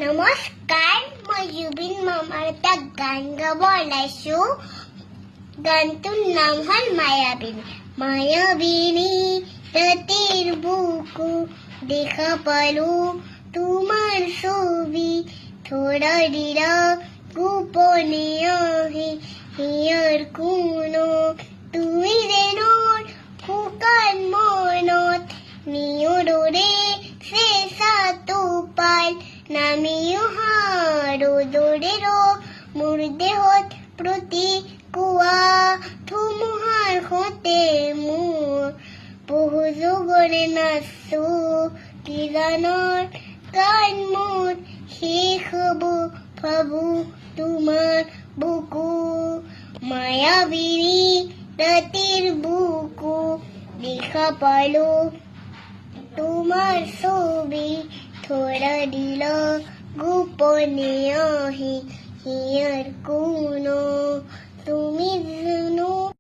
নমস্কাৰ, মই জুবিন মামাৰ এটা গান গাব ওলাইছো। গানটোৰ নাম হ'ল মায়াবিনী। মায়াবিনী ৰাতিৰ বুকু দেখা পালো তোমাৰ ছবি, থোড়া দিৰা গোপনে আহি হিয়াৰ কোনো তুমি যেনৰ শুকান মনত নিয়ৰৰে চেঁচাটো পাল নামি অহা ৰ'দৰে মোৰ দেহত প্ৰতিকুৱা ধুমুহাৰ সতে মোৰ বহু যুগৰে নাচো কিজানৰ গান মোৰ শেষ হ'ব ভাবো তোমাৰ বুকু। মায়াবিনী ৰাতিৰ বুকু দেখা পালো তোমাৰ ছবি, থোড়া দিলা গোপনে আহি হিয়াৰ কোনো